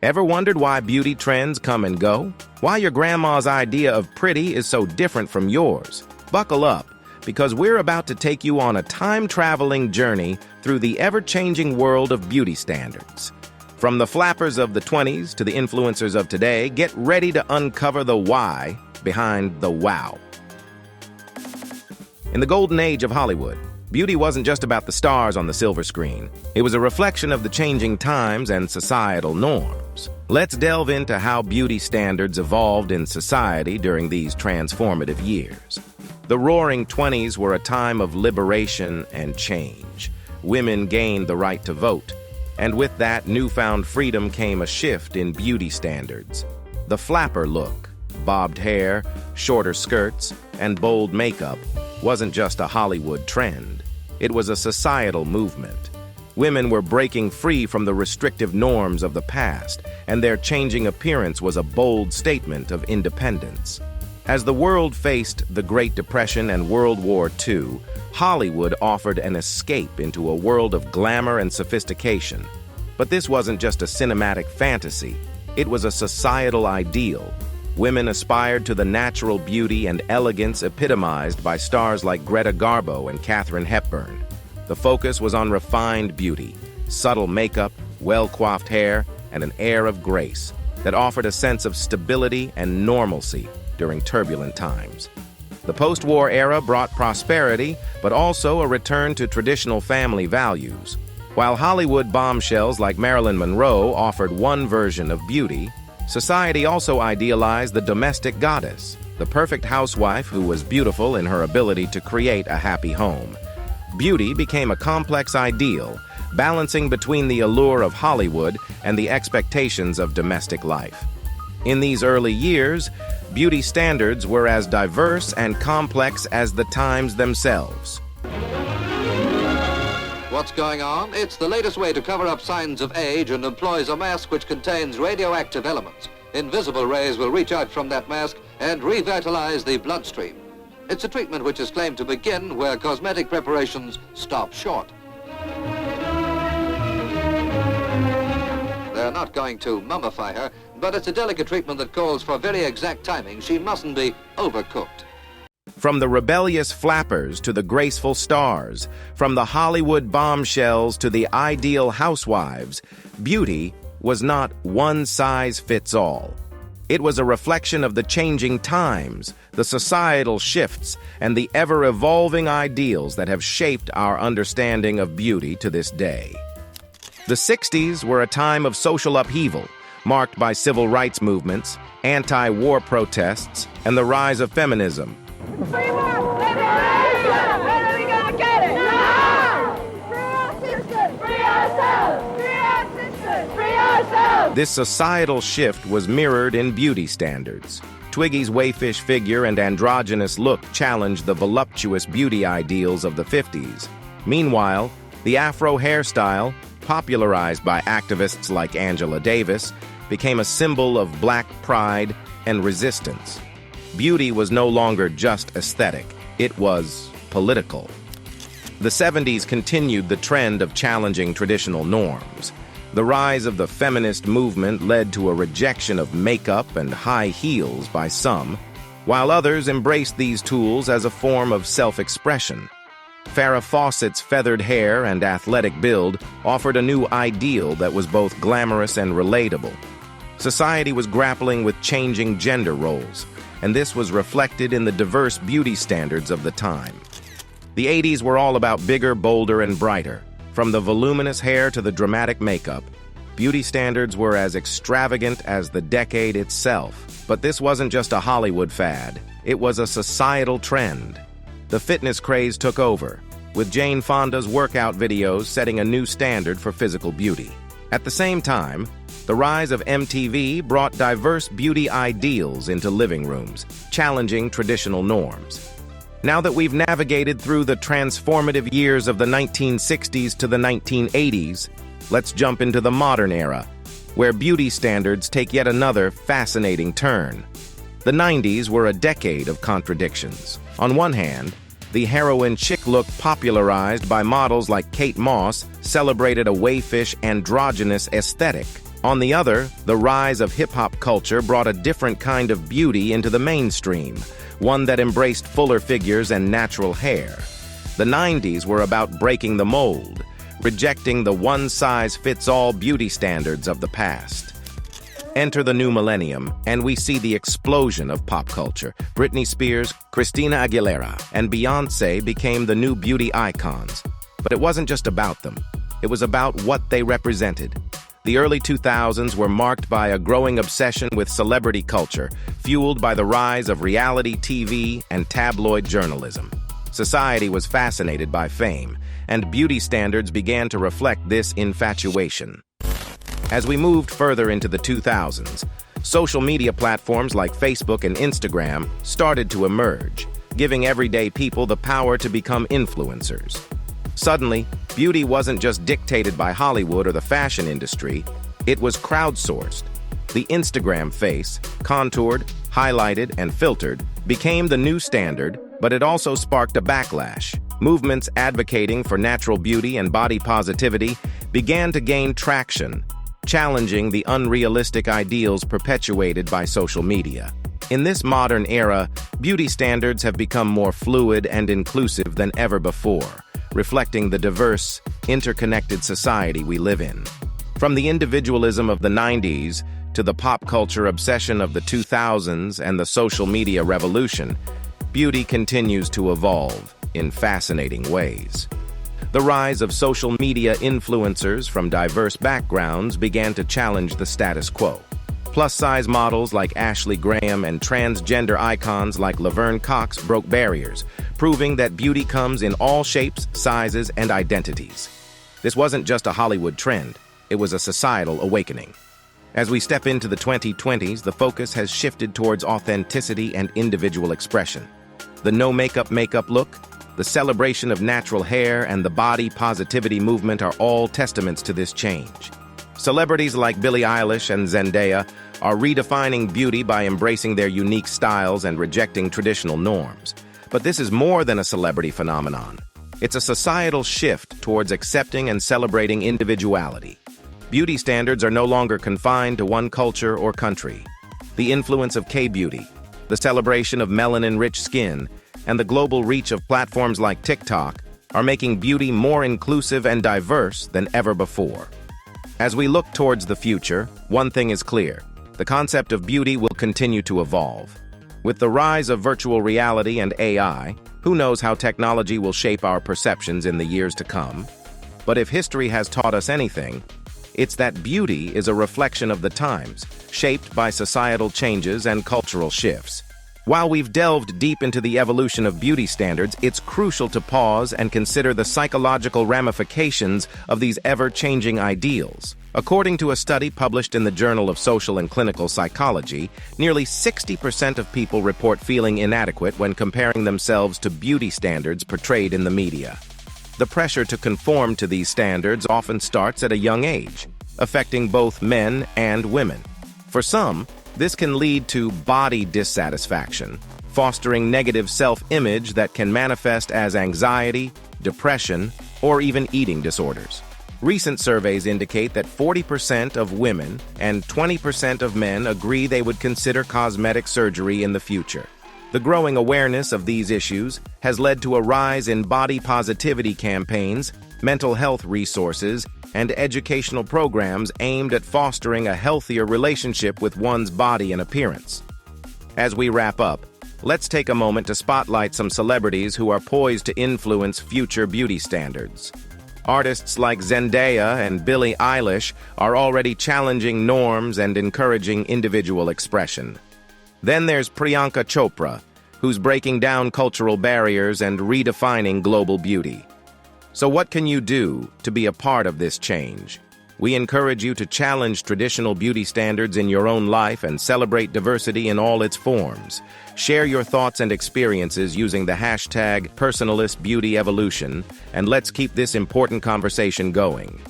Ever wondered why beauty trends come and go? Why your grandma's idea of pretty is so different from yours? Buckle up, because we're about to take you on a time-traveling journey through the ever-changing world of beauty standards. From the flappers of the 20s to the influencers of today, get ready to uncover the why behind the wow. In the golden age of Hollywood, beauty wasn't just about the stars on the silver screen. It was a reflection of the changing times and societal norms. Let's delve into how beauty standards evolved in society during these transformative years. The Roaring 20s were a time of liberation and change. Women gained the right to vote, and with that newfound freedom came a shift in beauty standards. The flapper look, bobbed hair, shorter skirts, and bold makeup wasn't just a Hollywood trend. It was a societal movement. Women were breaking free from the restrictive norms of the past, and their changing appearance was a bold statement of independence. As the world faced the Great Depression and World War II, Hollywood offered an escape into a world of glamour and sophistication. But this wasn't just a cinematic fantasy. It was a societal ideal. Women aspired to the natural beauty and elegance epitomized by stars like Greta Garbo and Katharine Hepburn. The focus was on refined beauty, subtle makeup, well-coiffed hair, and an air of grace that offered a sense of stability and normalcy during turbulent times. The post-war era brought prosperity, but also a return to traditional family values. While Hollywood bombshells like Marilyn Monroe offered one version of beauty, society also idealized the domestic goddess, the perfect housewife who was beautiful in her ability to create a happy home. Beauty became a complex ideal, balancing between the allure of Hollywood and the expectations of domestic life. In these early years, beauty standards were as diverse and complex as the times themselves. What's going on? It's the latest way to cover up signs of age and employs a mask which contains radioactive elements. Invisible rays will reach out from that mask and revitalize the bloodstream. It's a treatment which is claimed to begin where cosmetic preparations stop short. They're not going to mummify her, but it's a delicate treatment that calls for very exact timing. She mustn't be overcooked. From the rebellious flappers to the graceful stars, from the Hollywood bombshells to the ideal housewives, beauty was not one size fits all. It was a reflection of the changing times, the societal shifts, and the ever-evolving ideals that have shaped our understanding of beauty to this day. The 60s were a time of social upheaval, marked by civil rights movements, anti-war protests, and the rise of feminism. Free more! When are we gonna get it? Now! Free our sisters! Free ourselves! Free our sisters! Free ourselves! This societal shift was mirrored in beauty standards. Twiggy's wayfish figure and androgynous look challenged the voluptuous beauty ideals of the 50s. Meanwhile, the Afro hairstyle, popularized by activists like Angela Davis, became a symbol of Black pride and resistance. Beauty was no longer just aesthetic, it was political. The 70s continued the trend of challenging traditional norms. The rise of the feminist movement led to a rejection of makeup and high heels by some, while others embraced these tools as a form of self-expression. Farrah Fawcett's feathered hair and athletic build offered a new ideal that was both glamorous and relatable. Society was grappling with changing gender roles, and this was reflected in the diverse beauty standards of the time. The 80s were all about bigger, bolder, and brighter. From the voluminous hair to the dramatic makeup, beauty standards were as extravagant as the decade itself. But this wasn't just a Hollywood fad, it was a societal trend. The fitness craze took over, with Jane Fonda's workout videos setting a new standard for physical beauty. At the same time, the rise of MTV brought diverse beauty ideals into living rooms, challenging traditional norms. Now that we've navigated through the transformative years of the 1960s to the 1980s, let's jump into the modern era, where beauty standards take yet another fascinating turn. The 90s were a decade of contradictions. On one hand, the heroin chic look popularized by models like Kate Moss celebrated a wayfish androgynous aesthetic. On the other, the rise of hip-hop culture brought a different kind of beauty into the mainstream, one that embraced fuller figures and natural hair. The 90s were about breaking the mold, rejecting the one-size-fits-all beauty standards of the past. Enter the new millennium, and we see the explosion of pop culture. Britney Spears, Christina Aguilera, and Beyoncé became the new beauty icons. But it wasn't just about them. It was about what they represented. The early 2000s were marked by a growing obsession with celebrity culture, fueled by the rise of reality TV and tabloid journalism. Society was fascinated by fame, and beauty standards began to reflect this infatuation. As we moved further into the 2000s, social media platforms like Facebook and Instagram started to emerge, giving everyday people the power to become influencers. Suddenly, beauty wasn't just dictated by Hollywood or the fashion industry, it was crowdsourced. The Instagram face, contoured, highlighted, and filtered, became the new standard, but it also sparked a backlash. Movements advocating for natural beauty and body positivity began to gain traction, challenging the unrealistic ideals perpetuated by social media. In this modern era, beauty standards have become more fluid and inclusive than ever before, reflecting the diverse, interconnected society we live in. From the individualism of the 90s to the pop culture obsession of the 2000s and the social media revolution, beauty continues to evolve in fascinating ways. The rise of social media influencers from diverse backgrounds began to challenge the status quo. Plus-size models like Ashley Graham and transgender icons like Laverne Cox broke barriers, proving that beauty comes in all shapes, sizes, and identities. This wasn't just a Hollywood trend, it was a societal awakening. As we step into the 2020s, the focus has shifted towards authenticity and individual expression. The no-makeup look, the celebration of natural hair, and the body positivity movement are all testaments to this change. Celebrities like Billie Eilish and Zendaya are redefining beauty by embracing their unique styles and rejecting traditional norms. But this is more than a celebrity phenomenon. It's a societal shift towards accepting and celebrating individuality. Beauty standards are no longer confined to one culture or country. The influence of K-beauty, the celebration of melanin-rich skin, and the global reach of platforms like TikTok are making beauty more inclusive and diverse than ever before. As we look towards the future, one thing is clear: the concept of beauty will continue to evolve. With the rise of virtual reality and AI, who knows how technology will shape our perceptions in the years to come? But if history has taught us anything, it's that beauty is a reflection of the times, shaped by societal changes and cultural shifts. While we've delved deep into the evolution of beauty standards, it's crucial to pause and consider the psychological ramifications of these ever-changing ideals. According to a study published in the Journal of Social and Clinical Psychology, nearly 60% of people report feeling inadequate when comparing themselves to beauty standards portrayed in the media. The pressure to conform to these standards often starts at a young age, affecting both men and women. For some, this can lead to body dissatisfaction, fostering negative self-image that can manifest as anxiety, depression, or even eating disorders. Recent surveys indicate that 40% of women and 20% of men agree they would consider cosmetic surgery in the future. The growing awareness of these issues has led to a rise in body positivity campaigns, mental health resources, and educational programs aimed at fostering a healthier relationship with one's body and appearance. As we wrap up, let's take a moment to spotlight some celebrities who are poised to influence future beauty standards. Artists like Zendaya and Billie Eilish are already challenging norms and encouraging individual expression. Then there's Priyanka Chopra, who's breaking down cultural barriers and redefining global beauty. So what can you do to be a part of this change? We encourage you to challenge traditional beauty standards in your own life and celebrate diversity in all its forms. Share your thoughts and experiences using the hashtag #PersonalistBeautyEvolution, and let's keep this important conversation going.